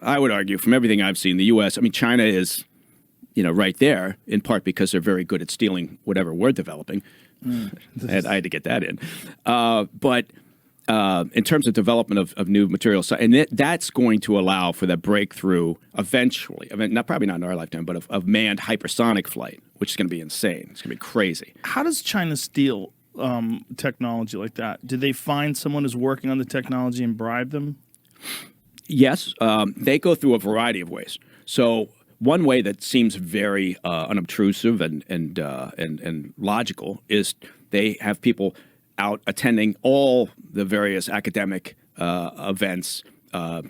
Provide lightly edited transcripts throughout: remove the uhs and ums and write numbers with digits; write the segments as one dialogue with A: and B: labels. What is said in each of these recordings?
A: I would argue from everything I've seen, the U.S., I mean, China is, right there, in part because they're very good at stealing whatever we're developing. I had to get that in. But in terms of development of new materials, and that's going to allow for that breakthrough eventually, probably not in our lifetime, but of manned hypersonic flight, which is going to be insane. It's going to be crazy.
B: How does China steal technology like that? Do they find someone who's working on the technology and bribe them?
A: Yes, they go through a variety of ways. So one way that seems very unobtrusive and logical is they have people out attending all the various academic events,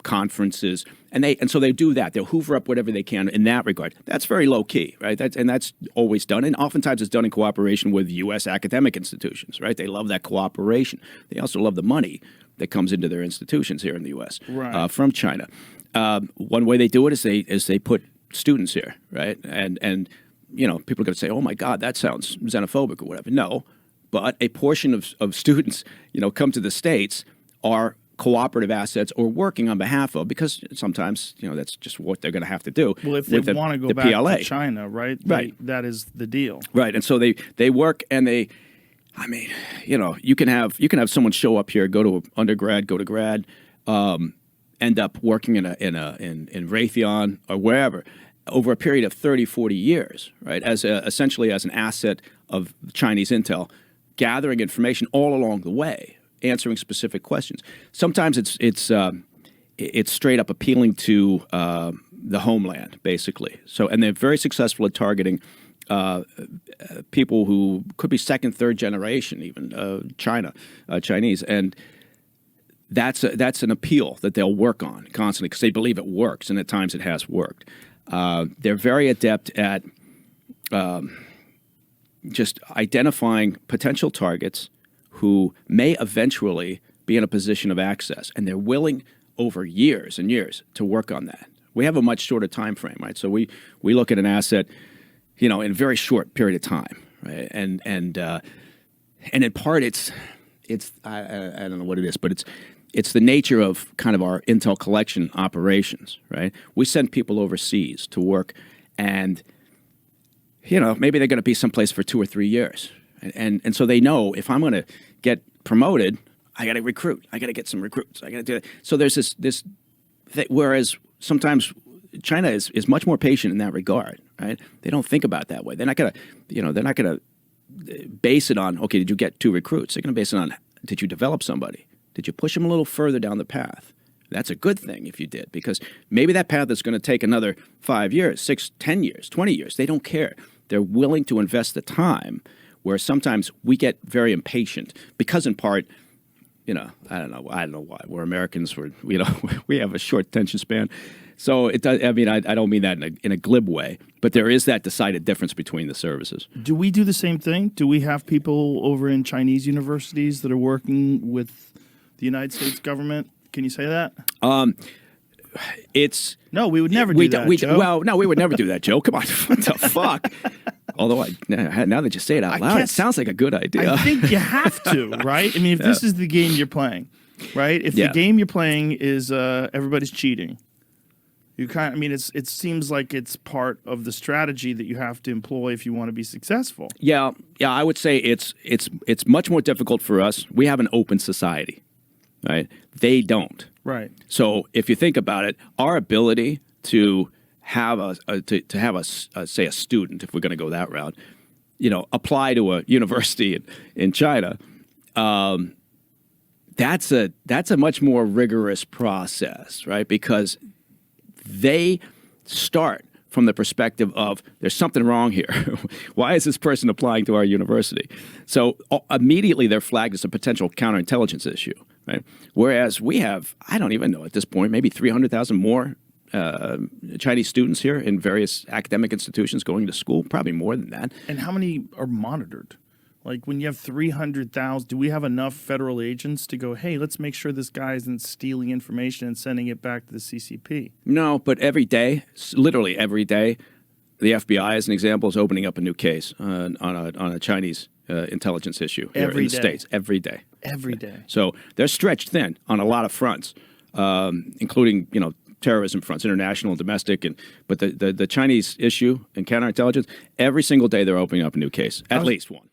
A: conferences, and so they do that. They'll hoover up whatever they can in that regard. That's very low key, right? That's always done, and oftentimes it's done in cooperation with U.S. academic institutions, right? They love that cooperation. They also love the money that comes into their institutions here in the U.S.
B: Right.
A: From China. One way they do it is they put students here, right? And people are going to say, "Oh my God, that sounds xenophobic" or whatever. No, but a portion of students, come to the States are cooperative assets or working on behalf of, because sometimes, that's just what they're going to have to do.
B: Well, if they want to go back
A: PLA.
B: to China, right?
A: Right.
B: That is the deal.
A: Right. And so they work and you can have someone show up here, go to undergrad, go to grad, end up working in Raytheon or wherever over a period of 30, 40 years, right? Essentially as an asset of Chinese intel, gathering information all along the way, answering specific questions. Sometimes it's straight up appealing to the homeland, basically. So, and they're very successful at targeting people who could be second, third generation, even Chinese, and that's an appeal that they'll work on constantly because they believe it works, and at times it has worked. They're very adept at just identifying potential targets who may eventually be in a position of access, and they're willing over years and years to work on that. We have a much shorter time frame, right? So we look at an asset, in a very short period of time, right? And in part it's I don't know what it is, but it's the nature of kind of our intel collection operations, right? We send people overseas to work, and maybe they're going to be someplace for 2 or 3 years, and so they know if I'm going to get promoted, I got to recruit. I got to get some recruits. I got to do it. So there's this whereas sometimes China is much more patient in that regard, right? They don't think about it that way. They're not going to base it on, okay, did you get 2 recruits? They're going to base it on, did you develop somebody? Did you push them a little further down the path? That's a good thing if you did, because maybe that path is going to take another 5 years, 6, 10 years, 20 years. They don't care. They're willing to invest the time, where sometimes we get very impatient because in part, I don't know why. We're Americans. We have a short attention span. So it does. I mean, I don't mean that in a glib way, but there is that decided difference between the services.
B: Do we do the same thing? Do we have people over in Chinese universities that are working with the United States government? Can you say that? No, we would never do that, Joe.
A: Well, no, we would never do that, Joe. Come on, what the fuck? Although now that you say it out loud, it sounds like a good idea.
B: I think you have to, right? I mean, if this is the game you're playing, right? If the game you're playing is everybody's cheating, it seems like it's part of the strategy that you have to employ if you want to be successful.
A: Yeah, I would say it's much more difficult for us. We have an open society, right? They don't.
B: Right.
A: So if you think about it, our ability to have a student, if we're going to go that route, apply to a university in China, that's a much more rigorous process, right? Because they start from the perspective of there's something wrong here. Why is this person applying to our university? So immediately they're flagged as a potential counterintelligence issue, right? Whereas we have, I don't even know at this point, maybe 300,000 more Chinese students here in various academic institutions going to school, probably more than that.
B: And how many are monitored? Like when you have 300,000, do we have enough federal agents to go, hey, let's make sure this guy isn't stealing information and sending it back to the CCP?
A: No, but every day, literally every day, the FBI, as an example, is opening up a new case on a Chinese intelligence issue here in the States. Every day.
B: Every day.
A: So they're stretched thin on a lot of fronts, including, terrorism fronts, international and domestic, but the Chinese issue and counterintelligence, every single day they're opening up a new case, at least one.